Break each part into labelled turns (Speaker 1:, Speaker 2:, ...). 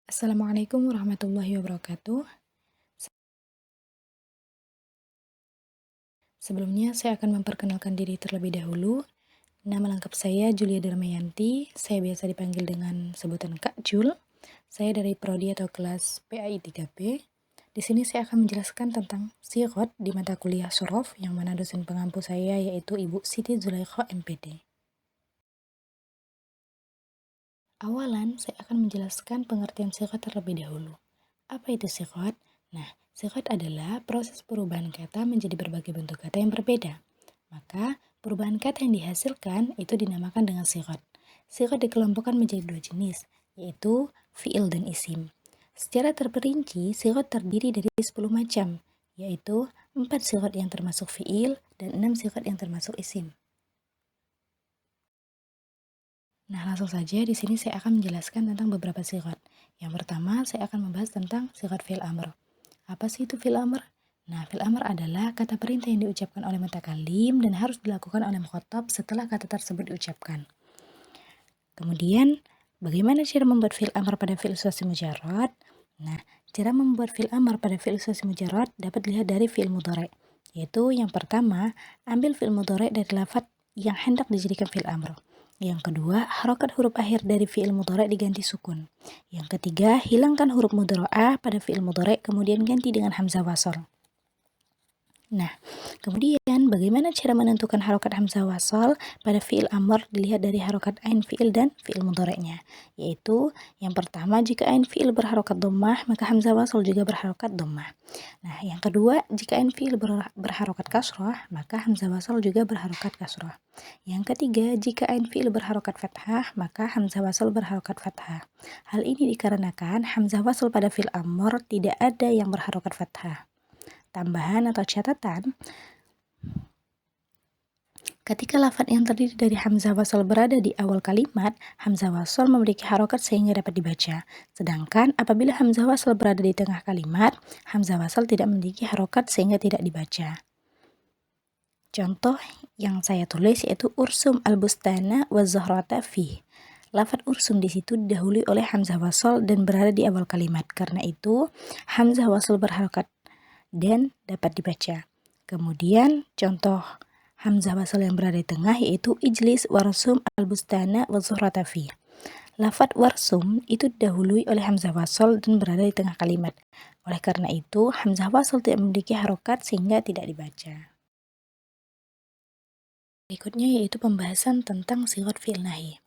Speaker 1: Assalamualaikum warahmatullahi wabarakatuh. Sebelumnya saya akan memperkenalkan diri terlebih dahulu. Nama lengkap saya Julia Darmayanti. Saya biasa dipanggil dengan sebutan Kak Jul. Saya dari prodi atau kelas PAI 3B. Di sini saya akan menjelaskan tentang sighot di mata kuliah Sorof yang mana dosen pengampu saya yaitu Ibu Siti Zulaikha MPD. Awalan, saya akan menjelaskan pengertian sighot terlebih dahulu. Apa itu sighot? Nah, sighot adalah proses perubahan kata menjadi berbagai bentuk kata yang berbeda. Maka, perubahan kata yang dihasilkan itu dinamakan dengan sighot. Sighot dikelompokkan menjadi dua jenis, yaitu fiil dan isim. Secara terperinci, sighot terdiri dari 10 macam, yaitu 4 sighot yang termasuk fiil dan 6 sighot yang termasuk isim. Nah, langsung saja di sini saya akan menjelaskan tentang beberapa sighot. Yang pertama, saya akan membahas tentang sighot fi'il amr. Apa sih itu fi'il amr? Nah, fi'il amr adalah kata perintah yang diucapkan oleh mutakalim dan harus dilakukan oleh mukhatab setelah kata tersebut diucapkan. Kemudian, bagaimana cara membuat fi'il amr pada fi'il sulasi mujarrad? Nah, cara membuat fi'il amr pada fi'il sulasi mujarrad dapat dilihat dari fi'il mudhari', yaitu yang pertama, ambil fi'il mudhari' dari lafadz yang hendak dijadikan fi'il amr. Yang kedua, harokat huruf akhir dari fi'il mudhari' diganti sukun. Yang ketiga, hilangkan huruf mudhara'ah pada fi'il mudhari' kemudian ganti dengan hamzah wasl. Nah, kemudian bagaimana cara menentukan harokat hamzah wasl pada fi'il amr dilihat dari harokat ain fi'il dan fi'il mudhari'nya. Yaitu, yang pertama jika ain fi'il berharokat dhammah, maka hamzah wasl juga berharokat dhammah. Nah, yang kedua, jika ain fi'il berharokat kasrah, maka hamzah wasl juga berharokat kasrah. Yang ketiga, jika ain fi'il berharokat fathah, maka hamzah wasl berharokat fathah. Hal ini dikarenakan hamzah wasl pada fi'il amr tidak ada yang berharokat fathah. Tambahan atau catatan, ketika lafadz yang terdiri dari hamzah wasl berada di awal kalimat, hamzah wasl memiliki harokat sehingga dapat dibaca. Sedangkan apabila hamzah wasl berada di tengah kalimat, hamzah wasl tidak memiliki harokat sehingga tidak dibaca. Contoh yang saya tulis yaitu ursum al-bustana wa zahrata fih. Lafadz ursum di situ didahului oleh hamzah wasl dan berada di awal kalimat. Karena itu, hamzah wasl berharokat dan dapat dibaca. Kemudian contoh hamzah wasl yang berada di tengah yaitu ijlis warsum al-bustana wa zuhrata fi. Lafadz warsum itu didahului oleh hamzah wasl dan berada di tengah kalimat. Oleh karena itu, hamzah wasl tidak memiliki harokat sehingga tidak dibaca. Berikutnya yaitu pembahasan tentang sighot fi'il nahi.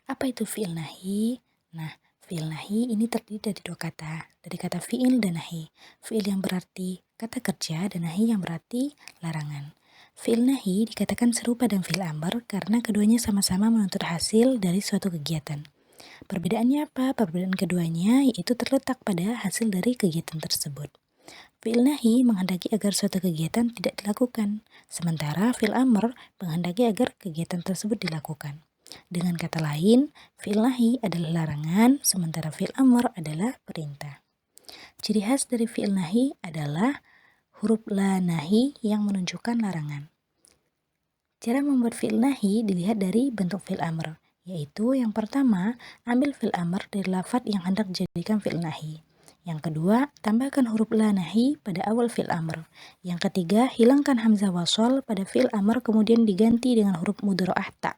Speaker 1: Apa itu fi'il nahi? Nah, fi'il nahi ini terdiri dari dua kata, dari kata fi'il dan nahi. Fi'il yang berarti kata kerja dan nahi yang berarti larangan. Fi'il nahi dikatakan serupa dengan fi'il amr karena keduanya sama-sama menuntut hasil dari suatu kegiatan. Perbedaannya apa? Perbedaan keduanya yaitu terletak pada hasil dari kegiatan tersebut. Fi'il nahi menghendaki agar suatu kegiatan tidak dilakukan, sementara fi'il amr menghendaki agar kegiatan tersebut dilakukan. Dengan kata lain, fi'il nahi adalah larangan, sementara fi'il amr adalah perintah. Ciri khas dari fi'il nahi adalah huruf la nahi yang menunjukkan larangan. Cara membuat fi'il nahi dilihat dari bentuk fi'il amr, yaitu yang pertama, ambil fi'il amr dari lafadz yang hendak dijadikan fi'il nahi. Yang kedua, tambahkan huruf la nahi pada awal fi'il amr. Yang ketiga, hilangkan hamzah wasl pada fi'il amr kemudian diganti dengan huruf mudhara'ah ta.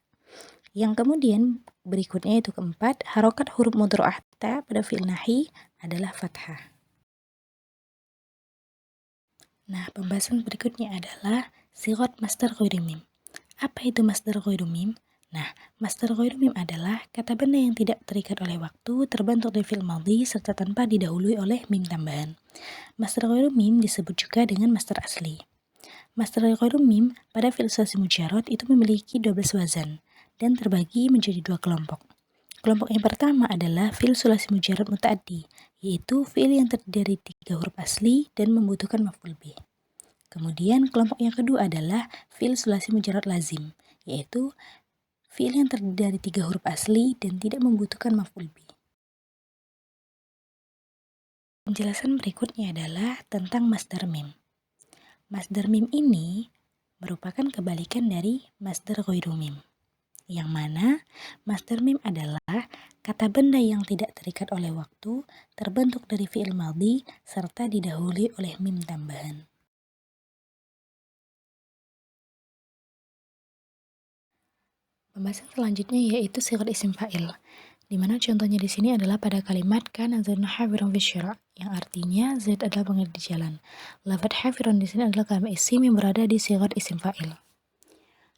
Speaker 1: Yang kemudian berikutnya itu keempat, harokat huruf mudhara'ah ta pada fi'il nahi adalah fathah. Nah, pembahasan berikutnya adalah sighot masdar ghairu mim. Apa itu masdar ghairu mim? Nah, masdar ghairu mim adalah kata benda yang tidak terikat oleh waktu, terbentuk dari fi'il madhi serta tanpa didahului oleh mim tambahan. Masdar ghairu mim disebut juga dengan masdar asli. Masdar ghairu mim pada fi'il sulasi mujarrad itu memiliki 12 wazan dan terbagi menjadi dua kelompok. Kelompok yang pertama adalah fi'il sulasi mujarrad muta'addi, yaitu fi'il yang terdiri dari 3 huruf asli dan membutuhkan maf'ul bih. Kemudian kelompok yang kedua adalah fi'il sulasi mujarrad lazim, yaitu fi'il yang terdiri dari 3 huruf asli dan tidak membutuhkan maf'ul bih. Penjelasan berikutnya adalah tentang masdar mim. Masdar mim ini merupakan kebalikan dari masdar ghairu mim. yang mana masdar mim adalah kata benda yang tidak terikat oleh waktu, terbentuk dari fi'il madhi, serta didahului oleh mim tambahan. Pembahasan selanjutnya yaitu sigat isim fa'il, di mana contohnya di sini adalah pada kalimat kana Zaidun hafirun fi syira', yang artinya Zaid adalah pengerti di jalan. Lafadz hafirun di sini adalah kalimat isim yang berada di sigat isim fa'il.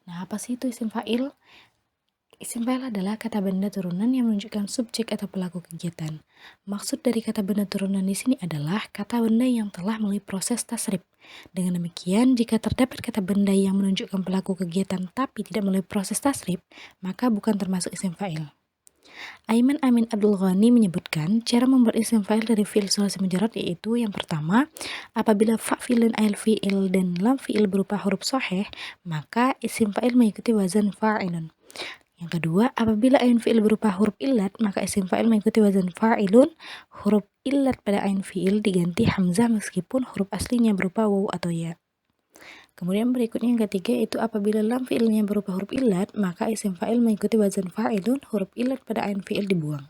Speaker 1: Nah, apa sih itu isim fa'il? Isim fa'il adalah kata benda turunan yang menunjukkan subjek atau pelaku kegiatan. Maksud dari kata benda turunan di sini adalah kata benda yang telah melalui proses tasrif. Dengan demikian, jika terdapat kata benda yang menunjukkan pelaku kegiatan tapi tidak melalui proses tasrif, maka bukan termasuk isim fa'il. Aiman Amin Abdul Ghani menyebutkan cara membuat isim fa'il dari fi'il sulasi mujarrad yaitu yang pertama, apabila fa'il dan ail fi'il dan lam fi'il berupa huruf sahih, maka isim fa'il mengikuti wazan fa'ilun. Yang kedua, apabila ain fi'il berupa huruf illat, maka isim fa'il mengikuti wazan fa'ilun. Huruf illat pada ain fi'il diganti hamzah meskipun huruf aslinya berupa waw atau ya. Kemudian berikutnya yang ketiga itu apabila lam fi'ilnya berupa huruf illat, maka isim fa'il mengikuti wazan fa'ilun, huruf illat pada ain fi'il dibuang.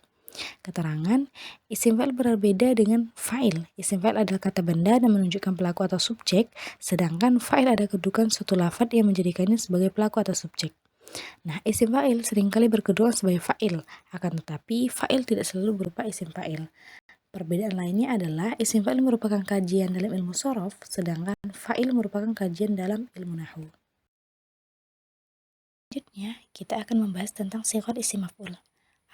Speaker 1: Keterangan, isim fa'il berbeda dengan fa'il. Isim fa'il adalah kata benda dan menunjukkan pelaku atau subjek, sedangkan fa'il ada kedudukan suatu lafadz yang menjadikannya sebagai pelaku atau subjek. Nah, isim fa'il seringkali berkedudukan sebagai fa'il, akan tetapi fa'il tidak selalu berupa isim fa'il. Perbedaan lainnya adalah isim fa'il merupakan kajian dalam ilmu shorof, sedangkan fa'il merupakan kajian dalam ilmu nahwu. Selanjutnya, kita akan membahas tentang sigat isim maf'ul.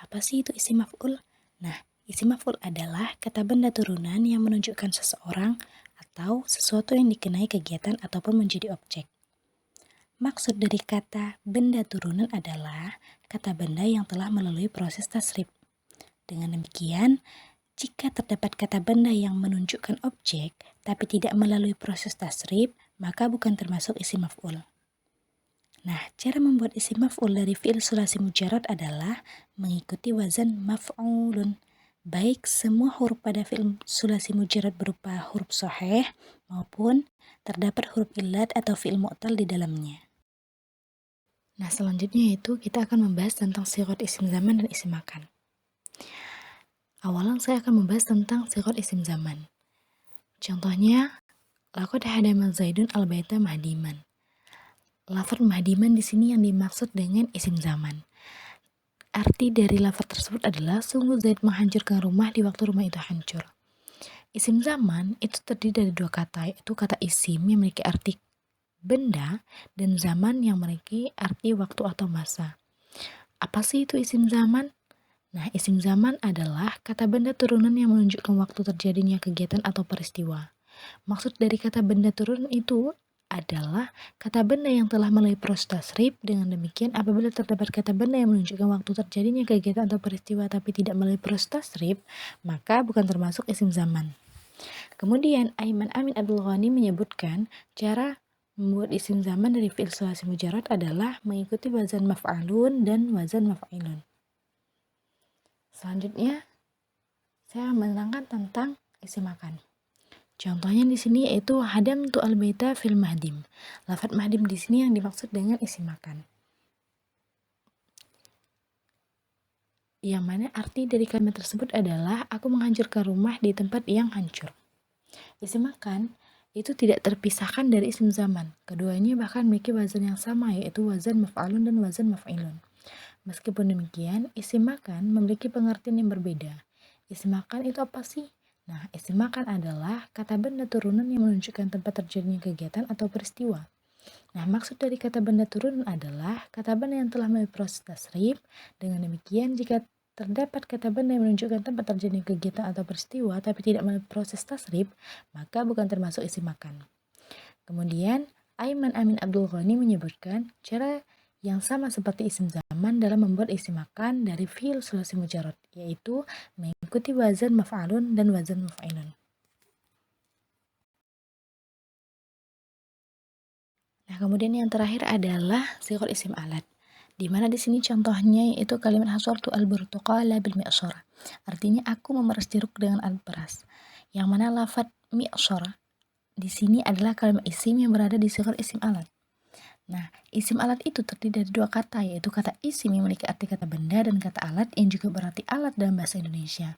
Speaker 1: Apa sih itu isim maf'ul? Nah, isim maf'ul adalah kata benda turunan yang menunjukkan seseorang atau sesuatu yang dikenai kegiatan ataupun menjadi objek. Maksud dari kata benda turunan adalah kata benda yang telah melalui proses tasrif. Dengan demikian, jika terdapat kata benda yang menunjukkan objek tapi tidak melalui proses tasrif, maka bukan termasuk isim maf'ul. Nah, cara membuat isim maf'ul dari fi'il sulasi mujarrad adalah mengikuti wazan maf'ulun. Baik semua huruf pada fi'il sulasi mujarrad berupa huruf sahih maupun terdapat huruf illat atau fi'il mu'tal di dalamnya. Nah, selanjutnya itu kita akan membahas tentang sigat isim zaman dan isim makan. Awalan saya akan membahas tentang sigat isim zaman. Contohnya, laqad hadama Zaidun al-baita mahdiman. Lafaz mahdiman di sini yang dimaksud dengan isim zaman. Arti dari lafaz tersebut adalah sungguh Zaid menghancurkan rumah di waktu rumah itu hancur. Isim zaman itu terdiri dari dua kata, yaitu kata isim yang memiliki arti benda dan zaman yang memiliki arti waktu atau masa. Apa sih itu isim zaman? Nah, isim zaman adalah kata benda turunan yang menunjukkan waktu terjadinya kegiatan atau peristiwa. Maksud dari kata benda turunan itu adalah kata benda yang telah melalui proses tasrif. Dengan demikian, apabila terdapat kata benda yang menunjukkan waktu terjadinya kegiatan atau peristiwa tapi tidak melalui proses tasrif, maka bukan termasuk isim zaman. Kemudian, Aiman Amin Abdul Ghani menyebutkan cara membuat isim zaman dari fi'il sulasi mujarrad adalah mengikuti wazan maf'alun dan wazan maf'ilun. Selanjutnya, saya menerangkan tentang isim makan. Contohnya di sini yaitu hadam tu al-baita fil mahdim. Lafaz mahdim di sini yang dimaksud dengan isim makan. Yang mana arti dari kalimat tersebut adalah aku menghancurkan rumah di tempat yang hancur. Isim makan itu tidak terpisahkan dari isim zaman. Keduanya bahkan memiliki wazan yang sama, yaitu wazan maf'alun dan wazan maf'ilun. Meskipun demikian, isim makan memiliki pengertian yang berbeda. Isim makan itu apa sih? Nah, isim makan adalah kata benda turunan yang menunjukkan tempat terjadinya kegiatan atau peristiwa. Nah, maksud dari kata benda turunan adalah kata benda yang telah melalui proses tasrif. Dengan demikian, jika terdapat kata benda yang menunjukkan tempat terjadinya kegiatan atau peristiwa tapi tidak melalui proses tasrif, maka bukan termasuk isim makan. Kemudian, Aiman Amin Abdul Ghani menyebutkan cara yang sama seperti isim zaman dalam membuat isim makan dari fi'il sulasi mujarrad, yaitu mengikuti wazan maf'alun dan wazan maf'ilun. Nah, kemudian yang terakhir adalah sigat isim alat, di mana di sini contohnya yaitu kalimat hasartu al-burtuqala bil mi'syar. Artinya aku memeras jeruk dengan alat peras. Yang mana lafaz mi'syar di sini adalah kalimat isim yang berada di sigat isim alat. Nah, isim alat itu terdiri dari dua kata, yaitu kata isim yang memiliki arti kata benda dan kata alat yang juga berarti alat dalam bahasa Indonesia.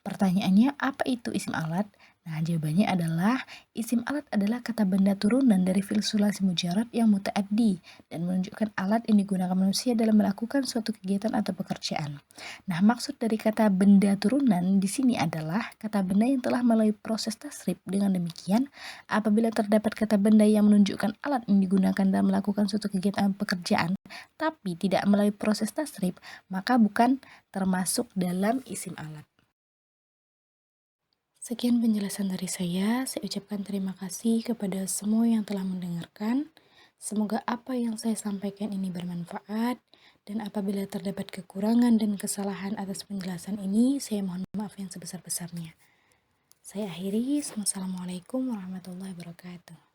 Speaker 1: Pertanyaannya, apa itu isim alat? Nah, jawabannya adalah isim alat adalah kata benda turunan dari fi'il sulasi mujarad yang muta'addi dan menunjukkan alat yang digunakan manusia dalam melakukan suatu kegiatan atau pekerjaan. Nah, maksud dari kata benda turunan di sini adalah kata benda yang telah melalui proses tasrif. Dengan demikian, apabila terdapat kata benda yang menunjukkan alat yang digunakan dalam melakukan suatu kegiatan pekerjaan, tapi tidak melalui proses tasrif, maka bukan termasuk dalam isim alat. Sekian penjelasan dari saya ucapkan terima kasih kepada semua yang telah mendengarkan. Semoga apa yang saya sampaikan ini bermanfaat, dan apabila terdapat kekurangan dan kesalahan atas penjelasan ini, saya mohon maaf yang sebesar-besarnya. Saya akhiri, wassalamualaikum warahmatullahi wabarakatuh.